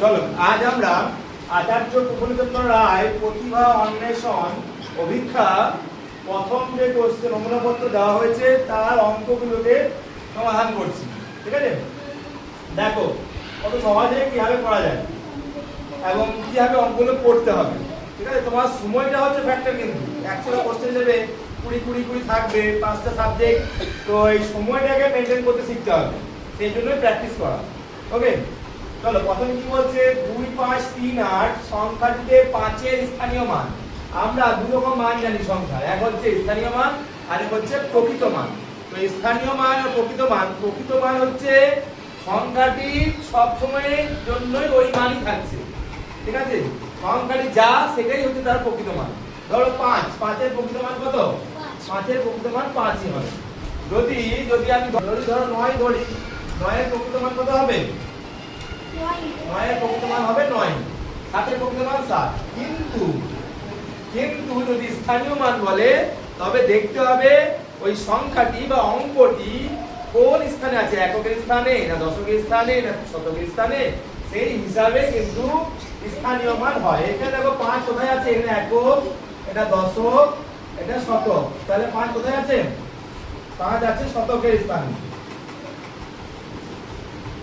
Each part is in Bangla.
চলো আজ আমরা আচার্য প্রফুল্লচন্দ্র রায় প্রতিভা অন্বেষণ অভিক্ষা প্রথম যে কোশ্চেন নমুনাপত্র দেওয়া হয়েছে তার অঙ্কগুলোকে সমাধান করছি। ঠিক আছে, দেখো কত সহজে কিভাবে করা যায় এবং কিভাবে অঙ্কগুলো করতে হবে। ঠিক আছে, তোমার সময়টা হচ্ছে ফ্যাক্টর, কিন্তু 100টা কোশ্চেন দেবে, 20 থাকবে, 5টা সাবজেক্ট, তো এই সময়টাকে মেনটেন করতে শিখতে হবে, সেই জন্যই প্র্যাকটিস করা। ওকে, চলো প্রথমে কি বলছে, 2, 5, 3, 8 সংখ্যাটিতে 5-এর স্থানীয় মান। আমরা দু রকম মান জানি সংখ্যা, এক হচ্ছে স্থানীয় মান আর এক হচ্ছে প্রকৃত মান। তো স্থানীয় মান আর প্রকৃত মান হচ্ছে সংখ্যাটি সব সময়ের জন্যই ওই মানই থাকছে। ঠিক আছে, সংখ্যাটি যা সেটাই হচ্ছে তার প্রকৃত মান। ধরো 5 এর প্রকৃত মান কত? 5 এর প্রকৃত মান 5ই হবে। যদি আমি ধরো 9 ধরি, 9 এর প্রকৃত মান কত হবে? 9 এর প্রকৃত মান হবে 9, 7 এর প্রকৃত মান 7। কিন্তু যদি স্থানীয় মান বলে তবে দেখতে হবে ওই সংখ্যাটি বা অঙ্কটি কোন স্থানে আছে, এককের স্থানে না দশকের স্থানে না শতকের স্থানে, সেই হিসাবে কিন্তু স্থানীয় মান হয়। এখানে দেখো 5 কোথায় আছে? এখানে একক, এটা দশক, এটা শতক। তাহলে 5 কোথায় আছে? 5 আছে শতকের স্থানে,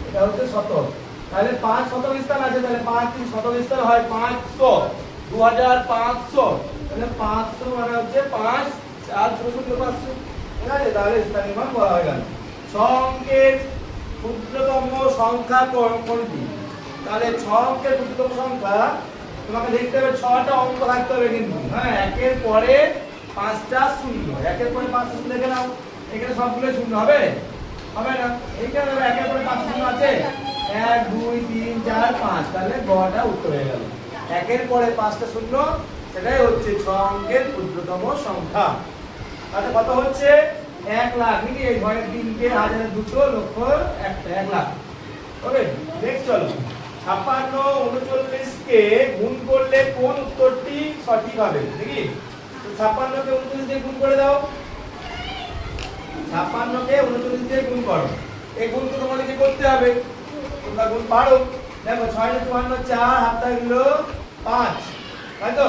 এটা হচ্ছে শতক। তাহলে 5 শতক স্থান আছে, তাহলে 5 শতক স্থান হয় 500, 2500। তাহলে 500 মানে হচ্ছে 5 4 500। ঠিক আছে, তাহলে স্থানীয় মান বলা হয়ে গেল। সংখ্যের ক্ষুদ্রতম সংখ্যা কোনটি? তাহলে সংখ্যের ক্ষুদ্রতম সংখ্যা তোমাকে দেখতে হবে 6টা অঙ্ক থাকতে হবে কিন্তু। হ্যাঁ, একের পরে 5টা শূন্য, একের পরে 5টা শূন্য দেখে নাও, এখানে সবগুলো শূন্য হবে না? এইখানে একের পরে 5টা শূন্য আছে, 1 2 3 4 5, তাহলে গটা উত্তর হয়ে গেল। একের পরে 5টা শূন্য, সেটাই হচ্ছে 6 অঙ্কের ক্ষুদ্রতম সংখ্যা। তাহলে কত হচ্ছে? 1 লাখ নাকি? এই ঘরের 3কে, 1000, 200, লক্ষ, 1 লাখ। ওকে, নেক্সট চলো। 56 39 কে গুণ করলে কোন উত্তরটি সঠিক হবে? দেখি তো 56 কে 39 দিয়ে গুণ করে দাও। 56 কে 39 দিয়ে গুণ করো। এই গুণ তো তোমাদেরকে করতে হবে, তোমরা গুণ পারো। দেখো 6 × 54 4, হাতটা গেল 5, তাই তো?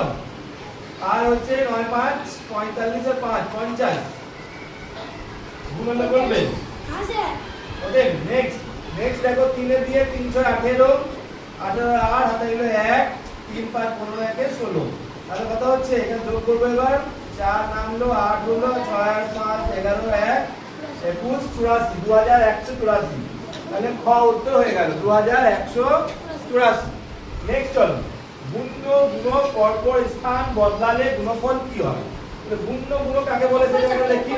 আর হচ্ছে 9 5 45 আর 5 50, গুণ হলে করবে। ওকে, নেক্সট দেখো 3 এর দিয়ে 318, 18 আর 8, হাতে গেল 1, 3 5 15 1 16। তাহলে কত হচ্ছে? এখানে যোগ করব এবার, 4 নামলো, 8 হলো, 6 আর 5 11 1 21 84, 2184। তাহলে খ উত্তর হয়ে গেল 2184। নেক্সট চলো, গুণ্য গুণক পরপর স্থান বদলালে গুণফল কি হয়? তাহলে গুণ্য গুণক কাকে বলে সেটা আমরা দেখি।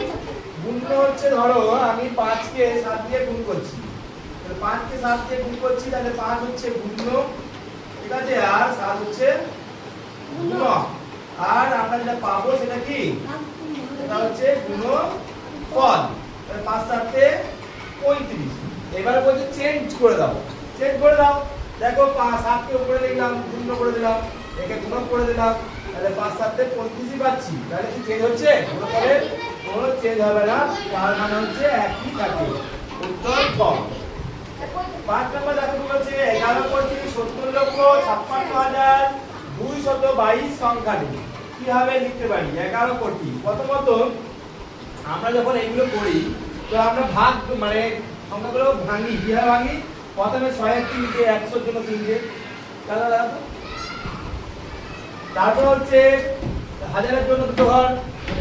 গুণ্য হচ্ছে, ধরো আমি 5 কে 7 দিয়ে গুণ করছি, তাহলে 5 কে 7 দিয়ে গুণ করছি, তাহলে 5 হচ্ছে গুণ্য, ঠিক আছে, আর 7 হচ্ছে গুণক। আর আমরা যেটা পাবো সেটা কি? এটা হচ্ছে গুণফল। তাহলে 5 7 তে 35। এবারে বলছে চেঞ্জ করে দাও। দেখো 7 কে উপরে লিখলাম, গুণ্য করে দিলাম, একে গুণক করে দিলাম, তাহলে 5 7 তে 35 পাচ্ছি। তাহলে কি চেঞ্জ হচ্ছে? গুণফলে কোনো চেঞ্জ হবে না, তার মানে হচ্ছে একই থাকে। উত্তর ক। 5 নম্বর দেখো বলছে 11 কোটি 70,56,222 সংখ্যাটি কিভাবে লিখতে পারি? 11 কোটি প্রথমত আমরা যখন এগুলো করি তো আমরা ভাগ মানে সংখ্যাগুলো ভাঙি। কিভাবে ভাঙি? প্রথমে 6 এর 3কে, 100 এর জন্য 3কে, তারপর হচ্ছে 1000 এর জন্য 2 ঘর,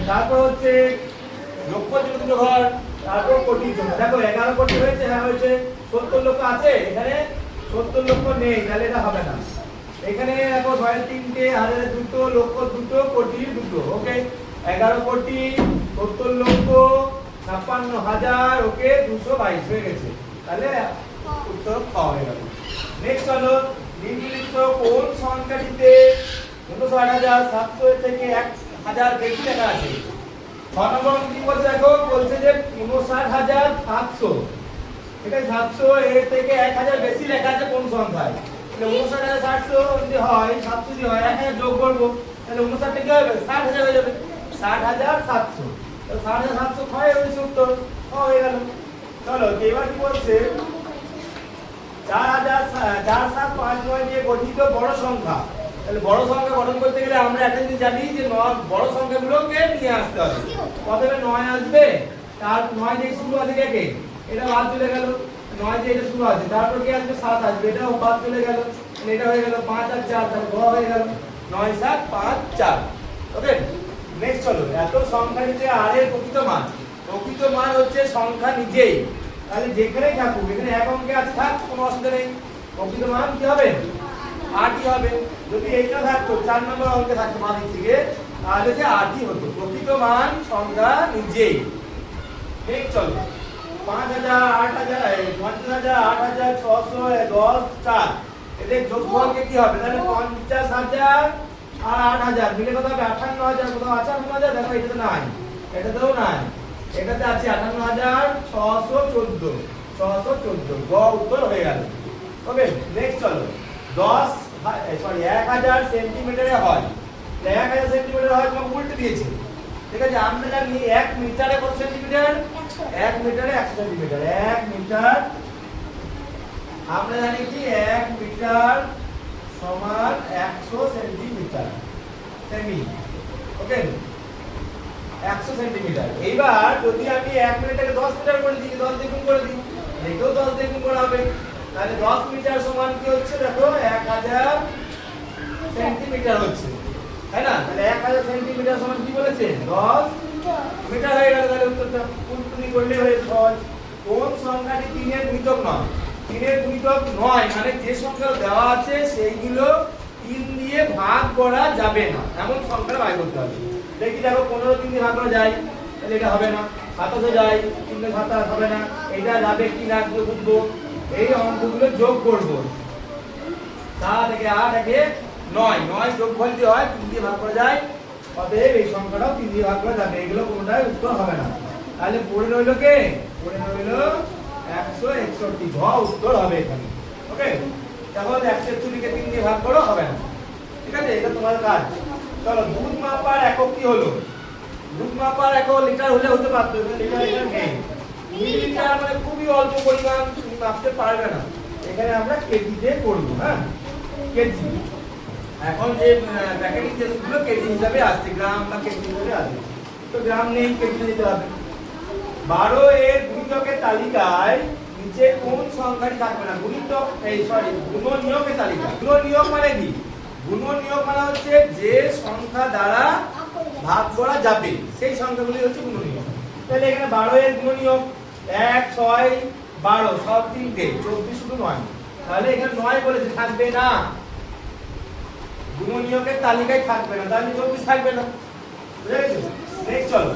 তারপর হচ্ছে লক্ষের জন্য 2 ঘর, তারপর কোটির জন্য। দেখো 11 কোটি হয়েছে, হ্যাঁ হয়েছে। 70 লক্ষ আছে, এখানে 70 লক্ষ নেই, তাহলে এটা হবে না। এখানে দেখো 6 এর 3কে, 1000 এর 2, লক্ষ 2, কোটির 2। ওকে, 11 কোটি 70 লক্ষ 56,000, ওকে 222 হয়ে গেছে। তাহলে উত্তর খ হয়ে গেল। নেক্সট হলো, নিম্নলিখিত কোন সংখ্যাটিতে 59,700 এর থেকে 1000 বেশি লেখা আছে? 6 নম্বর কি বলছে দেখো, বলছে যে 59,700, ঠিক আছে, 700 এর থেকে 1000 বেশি লেখা আছে কোন সংখ্যায়? তাহলে 59,700 যদি হয়, 700 যদি হয়, 1000 যোগ করব, তাহলে 59 টা কি হবে? 60,000 হয়ে যাবে। 60,700, তাহলে 60,700 হয় হচ্ছে উত্তর। হয়ে গেল। চলো এবার কি বলছে, 4 7 5 9 গঠিত বড় সংখ্যা। তাহলে বড় সংখ্যা গঠন করতে গেলে আমরা একটা জিনিস জানি যে বড় সংখ্যাগুলোকে নিয়ে আসতে হবে। প্রথমে 9 আসবে, তার 9 দিয়ে শুরু আছে কে? এটা বাদ চলে গেল। 9 দিয়ে এটা শুরু আছে, তারপর কি আসবে? 7 আসবে, এটাও বাদ চলে গেল। এটা হয়ে গেল 5 আর 4, তাহলে গ হয়ে গেল 9 7 5 4। ওকে, নেক্সট চলো। এত সংখ্যা নিচে আর এর প্রকৃত মান। প্রকৃত মান হচ্ছে সংখ্যা নিজেই। তাহলে যেখানেই থাকুক, এখানে এক অঙ্কে আছে থাক, কোনো অসুবিধা নেই। প্রকৃত মান কি হবে? 8ই হবে। যদি এইটা থাকতো 4 নম্বর অঙ্কে থাকতো মাঝের থেকে, তাহলে সে 8ই হতো। প্রকৃত মান সংখ্যা নিজেই। নেক্সট চলো। 5000 8000 50,000 8000 600 10 4, এদের যোগফলকে কি হবে? তাহলে 50,000 আর 8000 মিলে কত হবে? 58,000। কোথাও আছে 58,000? দেখো এটাতে নাই, এটাতেও নাই, এটাতে আছে 58,614। 614 গ উত্তর হয়ে গেল। ওকে, নেক্সট চলো। 1000 সেন্টিমিটারে হয়। 1000 সেন্টিমিটার হয়, তোমাকে উল্টে দিয়েছে। ঠিক আছে, আমরা জানি 1 মিটারে কত সেন্টিমিটার? 1 মিটারে 100 সেন্টিমিটার। 1 মিটার আমরা জানি কি 1 মিটার সমান 100 সেন্টিমিটার। সেমি। ওকে, 100 সেন্টিমিটার। এইবার যদি আমি 1 মিটারকে 10 মিটার করে দিই, 10 দিয়ে গুণ করে দিই, এটাও 10 দিয়ে গুণ করা হবে। তাহলে 10 মিটার সমান কি হচ্ছে? দেখো 1000 সেন্টিমিটার হচ্ছে, তাই না? তাহলে 1000 সেন্টিমিটার সমান কি বলেছে? 10 মিটার হয়ে গেল। তাহলে উত্তরটা তুমি করলে হয়ে সহজ। কোন সংখ্যাটি 3 এর গুণিতক নয়? 3 এর গুণিতক নয় মানে যে সংখ্যা দেওয়া আছে সেইগুলো 3 দিয়ে ভাগ করা যাবে না, এমন সংখ্যা বাই করতে হবে। দেখি, দেখো 15 3 দিয়ে ভাগ করা যায়, তাহলে এটা হবে না। 27 যায়, 3 দিয়ে 27 হবে না। এটা যাবে কি না বুঝবো। এই অঙ্কগুলো যোগ করব। 7 থেকে 8 থেকে 9, 9 যোগফল দিয়ে হয়, 3 দিয়ে ভাগ করা যায়। অতএব এই সংখ্যাটাও 3 দিয়ে ভাগ করা যাবে। এগুলো কোনটাই উত্তর হবে না। তাহলে পড়ে রইল কে? পড়ে রইল 161। ঘ উত্তর হবে এখানে। ওকে, তাহলে 161 কে 3 দিয়ে ভাগ করো, হবে না। ঠিক আছে, এটা তোমার কাজ। চলো, দুধ মাপার একক কি হলো? দুধ মাপার একক লিটার হলে হতে পারতো, লিটার এখানে নেই। মিলিলিটার মানে খুবই অল্প পরিমাণ, তুমি মাপতে পারবে না। এখানে আমরা কেজিতে করব। হ্যাঁ, কেজি। এখন যে প্যাকেটিং টেস্টগুলো কেজি হিসাবে আসছে, গ্রাম বা কেজি হিসাবে আসছে। তো গ্রাম নেই, কেজি নিতে হবে। 12 এর গুণিতকের তালিকায় নিচে কোন সংখ্যাটি থাকবে না? গুণিতক গুণনীয়কের তালিকা। গুণনীয়ক মানে কি? গুণনীয়ক মানে হচ্ছে যে সংখ্যা দ্বারা ভাগ করা যাবে সেই সংখ্যাগুলি হচ্ছে গুণনীয়ক। তাহলে এখানে 12 এর গুণনীয়ক 1 6 12 সব 3টে, 24 শুধু 9। তাহলে এখানে 9 বলেছে, থাকবে না। গুণনীয়কের তালিকায় থাকবে না, তাহলে 24 থাকবে না। বুঝা গেছে? নেক্সট চলো।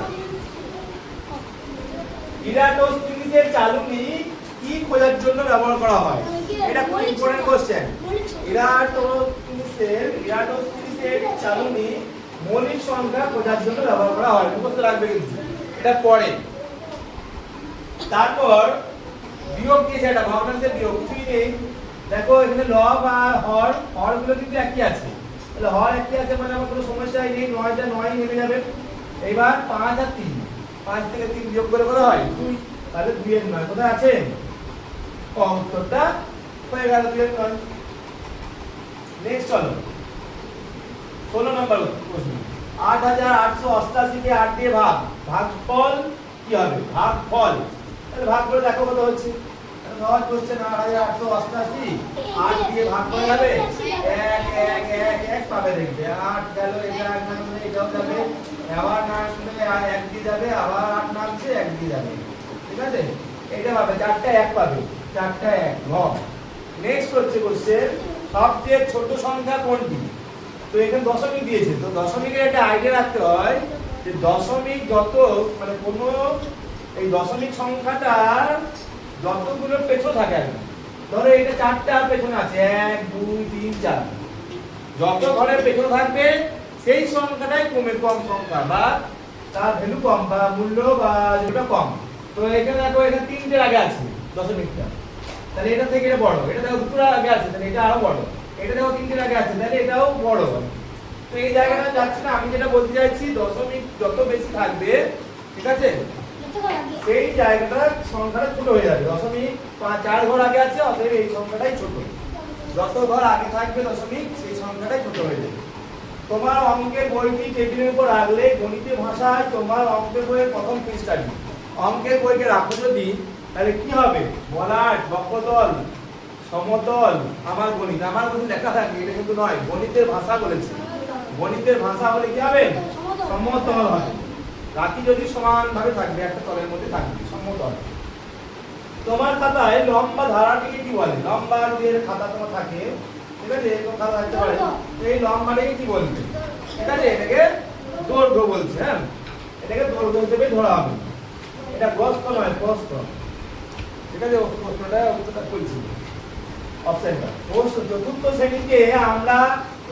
ইরাটোস্থিনিসের চালনী কি খোঁজার জন্য ব্যবহার করা হয়? এটা খুব ইম্পর্টেন্ট কোশ্চেন। ইরাটোস্থিনিসের চালনী মৌলিক সংখ্যা খোঁজার জন্য ব্যবহার করা হয়। মুখস্থ রাখবে কিন্তু, এটা পড়ে। তারপর বিয়োগ দিয়েছে, একটা ভগ্নাংশের বিয়োগ কিছুই নেই। দেখো এখানে লব আর হর গুলো কিন্তু একই আছে। তাহলে হর একই আছে মানে আমার কোনো সমস্যাই নেই। 9টা 9 নেমে যাবে। এইবার 5 আর 3, 5 থেকে 3 বিয়োগ করে করা হয় 2। তাহলে 2 এর 9 কোথায় আছে? উত্তরটা হয়ে গেল 2 এর 9। নেক্সট চলো, 16 নম্বর প্রশ্ন। 8888 কে 8 দিয়ে ভাগফল কি হবে? ভাগফল। তাহলে ভাগ করে দেখো কত হচ্ছে। সহজ কোশ্চেন। 8888 8 দিয়ে ভাগ করা যাবে, 1 1 1 1 পাবে। দেখবে 8 গেল, এটা 1 নামবে, এটাও যাবে, আবার 9 শুনে 1 দিয়ে যাবে, আবার 8 নামছে 1 দিয়ে যাবে। ঠিক আছে, এটা পাবে 4টা 1 পাবে, 4টা 1 ঘ। নেক্সট হচ্ছে কোশ্চেন, সবচেয়ে ছোট সংখ্যা কোনটি? তো এখানে দশমিক দিয়েছে। তো দশমিকের একটা আইডিয়া রাখতে হয় যে দশমিক যত মানে কোন এই দশমিক সংখ্যাটার যতগুলো পেছন থাকে, ধরো এটা 4টা পেছনে আছে, 1 2 3 4, যত ঘরের পেছনে থাকবে সেই সংখ্যাটাই কম সংখ্যা বা তার ভ্যালু কম বা মূল্য বা যেটা কম। তো এখানে দেখো এখানে 3টে আগে আছে দশমিকটা, তাহলে এটা থেকে এটা বড়। এটা দেখো দুটো আগে আছে, তাহলে এটা আরো বড়। এটা দেখো 3টে আগে আছে, তাহলে এটাও বড়। তো এই জায়গাটা যাচ্ছে না। আমি যেটা বলতে চাইছি, দশমিক যত বেশি থাকবে, ঠিক আছে, সেই জায়গাটা সংখ্যাটা ছোট হয়ে যাবে। দশমিক 4 ঘর আগে আছে, অতএব এই সংখ্যাটাই ছোট। যত ঘর আগে থাকবে দশমিক সেই সংখ্যাটাই ছোট হয়ে যাবে। তোমার অঙ্কের বইটি টেবিলের উপর রাখলে গণিতের ভাষায় তোমার অঙ্কের বইয়ের প্রথম পৃষ্ঠাটি অঙ্কের বইকে রাখো যদি, তাহলে কি হবে? বলাট, বক্রতল, সমতল, আমার গণিত লেখা থাকে, এটা কিন্তু নয়, গণিতের ভাষা বলেছে। গণিতের ভাষা হলে কি হবে? সমতল হবে। রাখি যদি সমান ভাবে থাকবে, একটা তলের মধ্যে থাকবে, সমতল। তোমার খাতায় লম্বা ধারাটিকে কি বলে? লম্বা যে খাতা তোমার থাকে, ঠিক আছে, এরকম খাতা থাকতে পারে, এই লম্বাটাকে কি বলবে? ঠিক আছে, এটাকে দৈর্ঘ্য বলছে। হ্যাঁ, এটাকে দৈর্ঘ্য হিসেবে ধরা হবে। এটা প্রস্থ নয়, প্রস্থ। ঠিক আছে, প্রশ্নটা বলছি অপশনটা। চতুর্থ শ্রেণীকে আমরা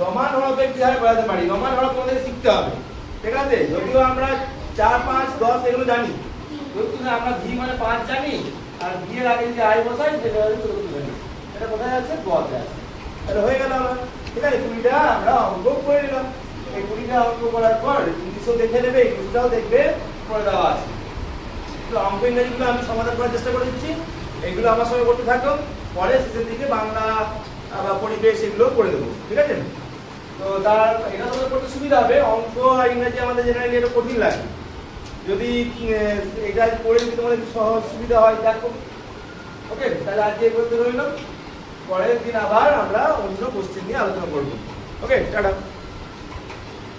রোমান হরফে কিভাবে বোঝাতে পারি? রোমান হরফ আমাদের শিখতে হবে। ঠিক আছে, যদিও আমরা 4, 5, 10 এগুলো জানি, কিন্তু আমরা ভি মানে 5 জানি, আর ভি এর আগে যে আই বসাই সেটা হচ্ছে চতুর্থ শ্রেণী। এটা কোথায় আছে? গতে আছে। তাহলে হয়ে গেল আমার। ঠিক আছে, 20টা আমরা অঙ্ক করে নিলাম। এই 20টা অঙ্ক করার পর ইংলিশও দেখে নেবে, ইংলিশটাও দেখবে, করে দেওয়া আছে। তো অঙ্ক ইংরেজিগুলো আমি সমাধান করার চেষ্টা করে দিচ্ছি, এগুলো আমার সঙ্গে করতে থাকো। পরে শেষের দিকে বাংলা বা পরিবেশ এগুলো করে দেবো। ঠিক আছে, তো তার এটা তোমাদের করতে সুবিধা হবে। অঙ্ক আর ইংরেজি আমাদের জেনারেলি এটা কঠিন লাগে, যদি এটা করে যদি তোমাদের সহজ সুবিধা হয় দেখো। ওকে, তাহলে আজকে এই পর্যন্ত রইল, পরের দিন আবার আমরা অন্য কোশ্চেন নিয়ে আলোচনা করবো। ওকে, টাটা।